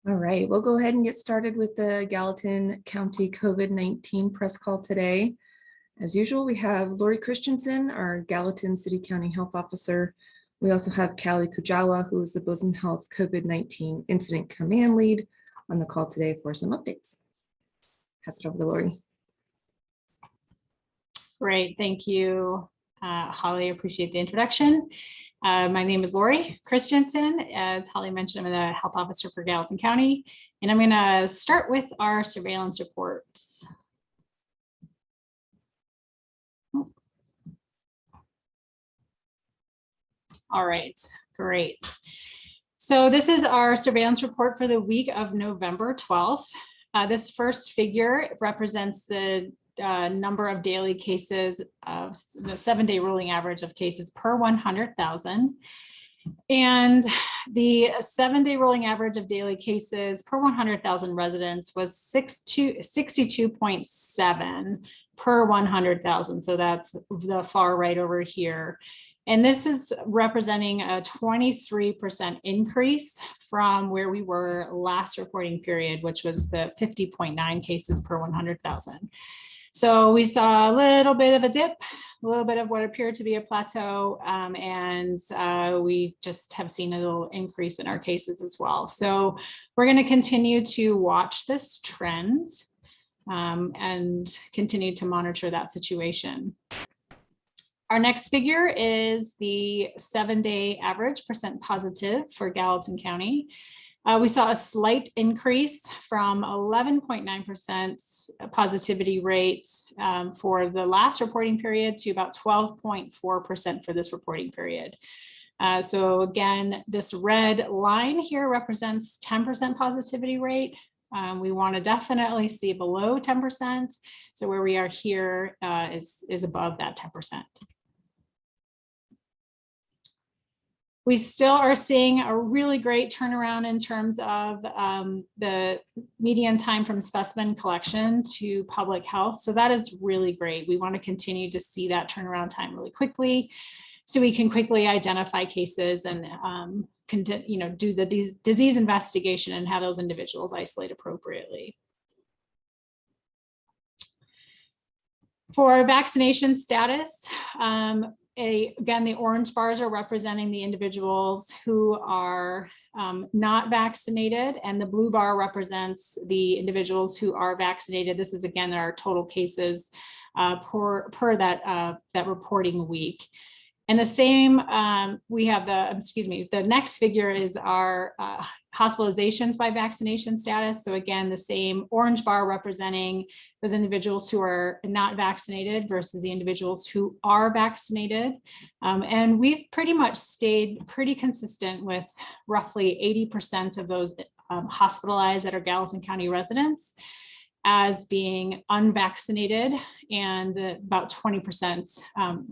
All right, we'll go ahead and get started with the Gallatin County COVID-19 press call today. As usual, we have Lori Christenson, our Gallatin City County Health Officer. We also have Kallie Kujawa, who is the Bozeman Health COVID-19 Incident Command Lead, on the call today for some updates. Pass it over to Lori. Great, thank you, Holly. Appreciate the introduction. My name is Lori Christenson. As Holly mentioned, I'm the health officer for Gallatin County, and I'm going to start with our surveillance reports. All right, great. So this is our surveillance report for the week of November 12th. This first figure represents the number of daily cases, the 7-day rolling average of cases per 100,000. And the 7-day rolling average of daily cases per 100,000 residents was 62.7 per 100,000. So that's the far right over here. And this is representing a 23% increase from where we were last reporting period, which was the 50.9 cases per 100,000. So we saw a little bit of a dip, a little bit of what appeared to be a plateau, and we just have seen a little increase in our cases as well. So we're going to continue to watch this trend and continue to monitor that situation. Our next figure is the 7-day average percent positive for Gallatin County. We saw a slight increase from 11.9% positivity rates for the last reporting period to about 12.4% for this reporting period. So again, this red line here represents 10% positivity rate. We want to definitely see below 10%. So where we are here is above that 10%. We still are seeing a really great turnaround in terms of the median time from specimen collection to public health. So that is really great. We want to continue to see that turnaround time really quickly so we can quickly identify cases and do the disease investigation and have those individuals isolate appropriately. For vaccination status, again, the orange bars are representing the individuals who are not vaccinated, and the blue bar represents the individuals who are vaccinated. This is, again, our total cases per that reporting week. And the same, we have the next figure is our hospitalizations by vaccination status. So again, the same orange bar representing those individuals who are not vaccinated versus the individuals who are vaccinated. And we've pretty much stayed pretty consistent with roughly 80% of those hospitalized that are Gallatin County residents as being unvaccinated, and about 20%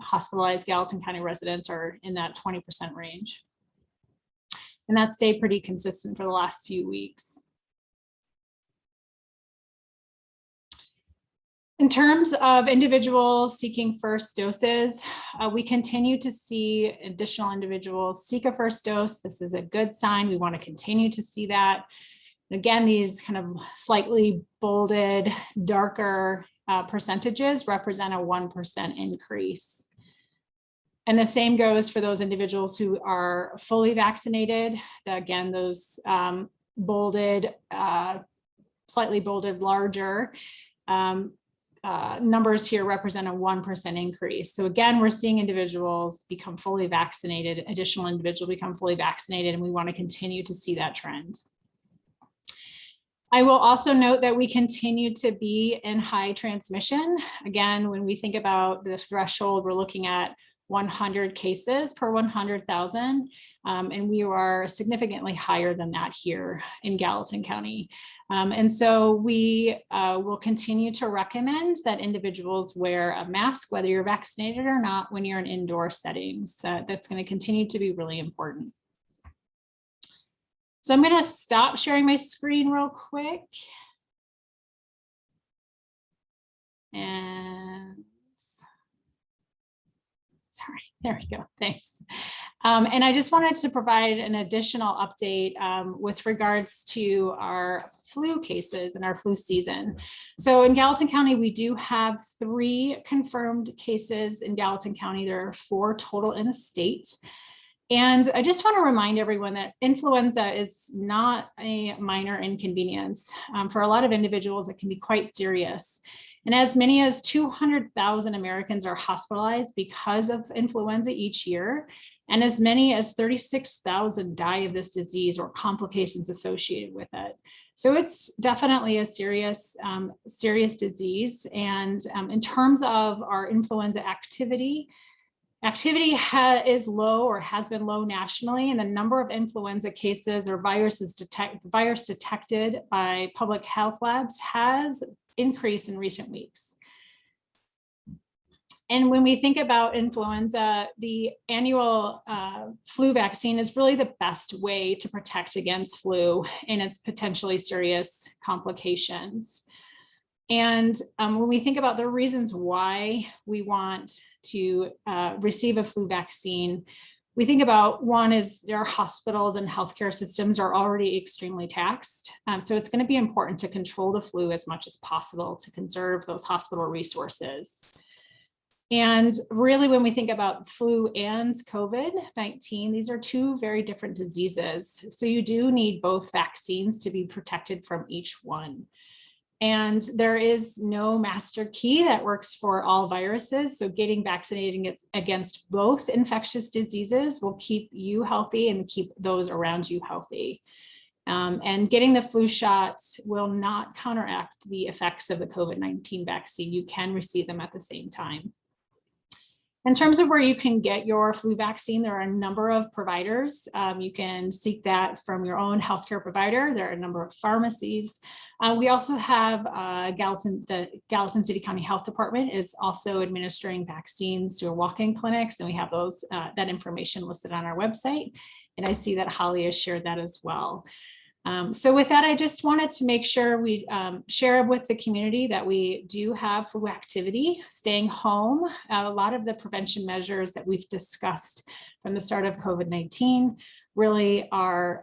hospitalized Gallatin County residents are in that 20% range. And that stayed pretty consistent for the last few weeks. In terms of individuals seeking first doses, we continue to see additional individuals seek a first dose. This is a good sign. We want to continue to see that. Again, these kind of slightly bolded, darker percentages represent a 1% increase. And the same goes for those individuals who are fully vaccinated. Again, those bolded, slightly bolded, larger numbers here represent a 1% increase. So again, we're seeing individuals become fully vaccinated, additional individuals become fully vaccinated, and we want to continue to see that trend. I will also note that we continue to be in high transmission. Again, when we think about the threshold, we're looking at 100 cases per 100,000, and we are significantly higher than that here in Gallatin County. And so we will continue to recommend that individuals wear a mask, whether you're vaccinated or not, when you're in indoor settings. That's going to continue to be really important. So I'm going to stop sharing my screen real quick. And sorry. There we go, thanks. And I just wanted to provide an additional update with regards to our flu cases and our flu season. So in Gallatin County, we do have 3 confirmed cases in Gallatin County. There are 4 total in the state. And I just want to remind everyone that influenza is not a minor inconvenience. For a lot of individuals, it can be quite serious. And as many as 200,000 Americans are hospitalized because of influenza each year, and as many as 36,000 die of this disease or complications associated with it. So it's definitely a serious disease. And in terms of our influenza activity is low or has been low nationally, and the number of influenza cases or virus detected by public health labs has increased in recent weeks. And when we think about influenza, the annual flu vaccine is really the best way to protect against flu and its potentially serious complications. And when we think about the reasons why we want to receive a flu vaccine, we think about one is our hospitals and healthcare systems are already extremely taxed. So it's going to be important to control the flu as much as possible to conserve those hospital resources. And really, when we think about flu and COVID-19, these are 2 very different diseases. So you do need both vaccines to be protected from each one. And there is no master key that works for all viruses. So getting vaccinated against both infectious diseases will keep you healthy and keep those around you healthy. And getting the flu shots will not counteract the effects of the COVID-19 vaccine. You can receive them at the same time. In terms of where you can get your flu vaccine, there are a number of providers. You can seek that from your own healthcare provider. There are a number of pharmacies. We also have the Gallatin City County Health Department is also administering vaccines through walk-in clinics, and we have those that information listed on our website. And I see that Holly has shared that as well. So with that, I just wanted to make sure we share with the community that we do have flu activity, staying home. A lot of the prevention measures that we've discussed from the start of COVID-19 really are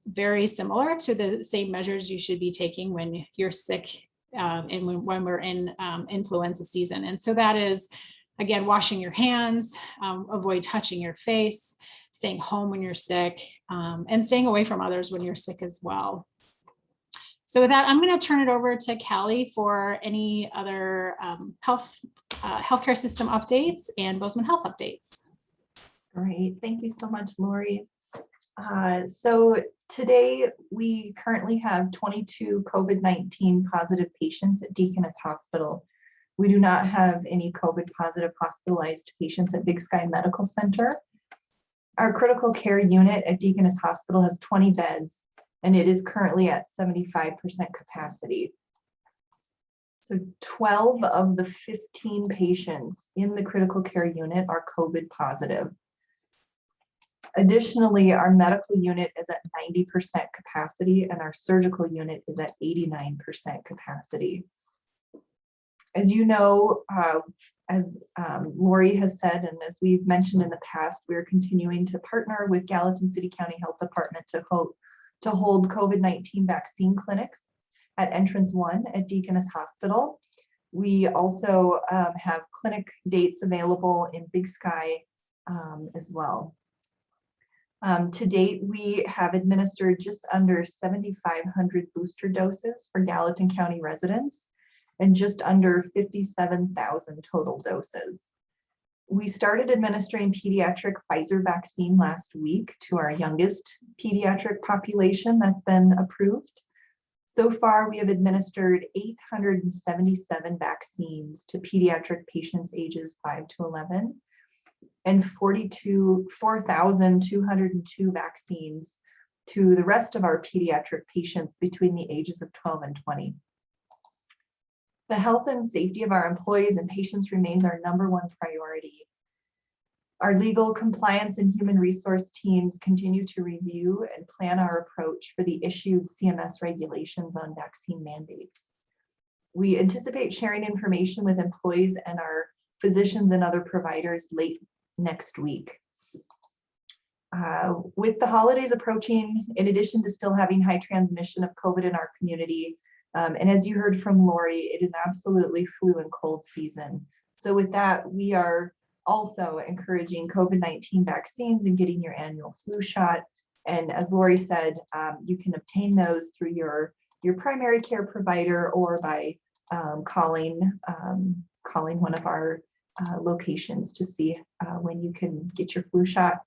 very similar to the same measures you should be taking when you're sick and when we're in influenza season. And so that is, again, washing your hands, avoid touching your face, staying home when you're sick, and staying away from others when you're sick as well. So with that, I'm going to turn it over to Kallie for any other healthcare system updates and Bozeman Health updates. Great, thank you so much, Lori. So today we currently have 22 COVID-19 positive patients at Deaconess Hospital. We do not have any COVID positive hospitalized patients at Big Sky Medical Center. Our critical care unit at Deaconess Hospital has 20 beds, and it is currently at 75% capacity. So 12 of the 15 patients in the critical care unit are COVID positive. Additionally, our medical unit is at 90% capacity, and our surgical unit is at 89% capacity. As you know, as Lori has said, and as we've mentioned in the past, we're continuing to partner with Gallatin City County Health Department to hold COVID-19 vaccine clinics at Entrance 1 at Deaconess Hospital. We also have clinic dates available in Big Sky as well. To date, we have administered just under 7,500 booster doses for Gallatin County residents, and just under 57,000 total doses. We started administering pediatric Pfizer vaccine last week to our youngest pediatric population that's been approved. So far, we have administered 877 vaccines to pediatric patients ages 5 to 11, and 4,202 vaccines to the rest of our pediatric patients between the ages of 12 and 20. The health and safety of our employees and patients remains our #1 priority. Our legal, compliance, and human resource teams continue to review and plan our approach for the issued CMS regulations on vaccine mandates. We anticipate sharing information with employees and our physicians and other providers late next week. With the holidays approaching, in addition to still having high transmission of COVID in our community, and as you heard from Lori, it is absolutely flu and cold season. So with that, we are also encouraging COVID-19 vaccines and getting your annual flu shot. And as Lori said, you can obtain those through your primary care provider or by calling one of our locations to see when you can get your flu shot.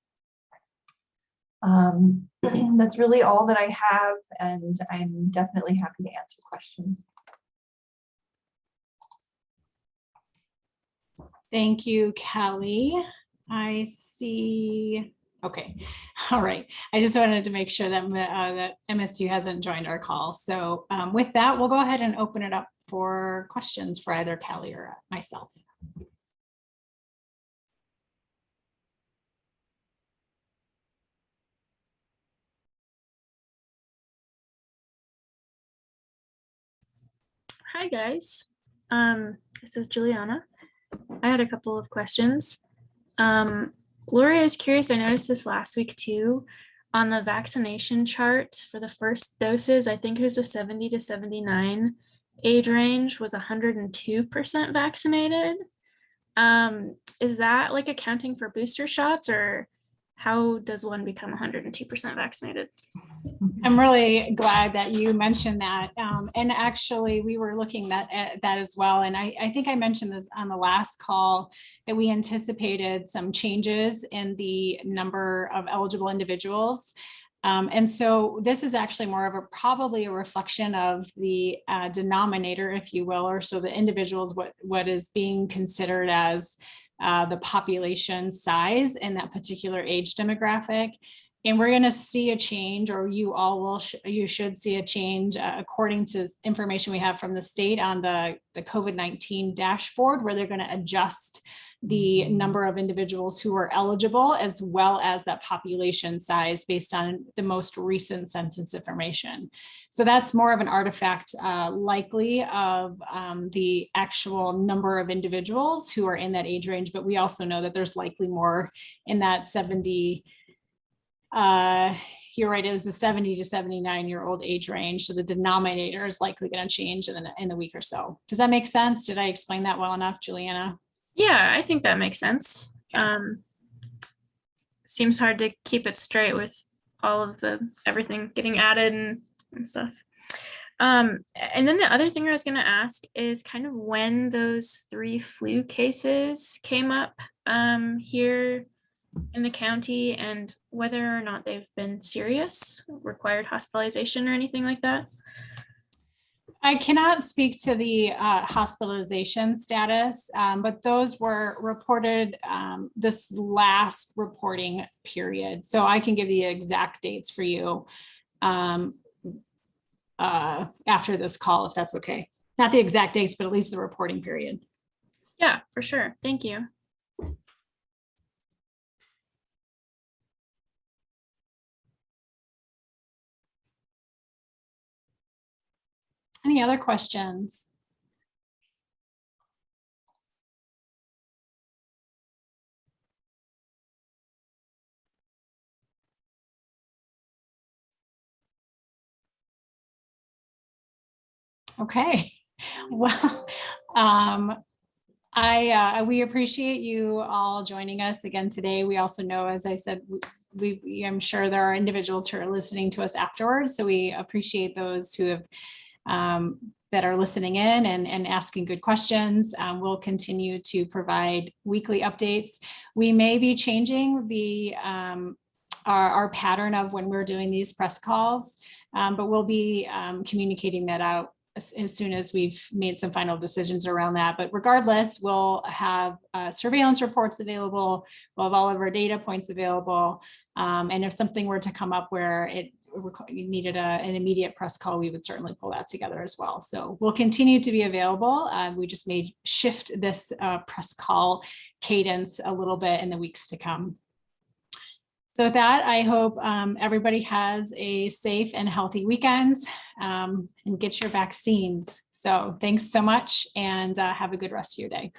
That's really all that I have, and I'm definitely happy to answer questions. Thank you, Kallie. I see. Okay. All right. I just wanted to make sure that, that MSU hasn't joined our call. So with that, we'll go ahead and open it up for questions for either Kallie or myself. Hi guys, this is Juliana. I had a couple of questions. Lori, I was curious, I noticed this last week too, on the vaccination chart for the first doses, I think it was a 70 to 79 age range was 102% vaccinated. Is that like accounting for booster shots, or how does one become 102% vaccinated? I'm really glad that you mentioned that. And actually, we were looking at that as well. And I think I mentioned this on the last call that we anticipated some changes in the number of eligible individuals. And so this is actually more of probably a reflection of the denominator, if you will, or so the individuals, what is being considered as the population size in that particular age demographic. And we're going to see a change, or you all will, you should see a change according to information we have from the state on the COVID-19 dashboard, where they're going to adjust the number of individuals who are eligible, as well as that population size based on the most recent census information. So that's more of an artifact likely of the actual number of individuals who are in that age range. But we also know that there's likely more in that 70, you're right, it was the 70 to 79-year-old age range. So the denominator is likely going to change in the week or so. Does that make sense? Did I explain that well enough, Juliana? Yeah, I think that makes sense. Seems hard to keep it straight with all of everything getting added and stuff. And then the other thing I was going to ask is kind of when those 3 flu cases came up here in the county, and whether or not they've been serious, required hospitalization or anything like that. I cannot speak to the hospitalization status, but those were reported this last reporting period. So I can give the exact dates for you after this call, if that's okay. Not the exact dates, but at least the reporting period. Yeah, for sure. Thank you. Any other questions? Okay, well, we appreciate you all joining us again today. We also know, as I said, I'm sure there are individuals who are listening to us afterwards. So we appreciate those who have that are listening in and asking good questions. We'll continue to provide weekly updates. We may be changing the our pattern of when we're doing these press calls, but we'll be communicating that out as soon as we've made some final decisions around that. But regardless, we'll have surveillance reports available. We'll have all of our data points available. And if something were to come up where you needed an immediate press call, we would certainly pull that together as well. So we'll continue to be available. We just may shift this press call cadence a little bit in the weeks to come. So with that, I hope everybody has a safe and healthy weekend and get your vaccines. So thanks so much, and have a good rest of your day.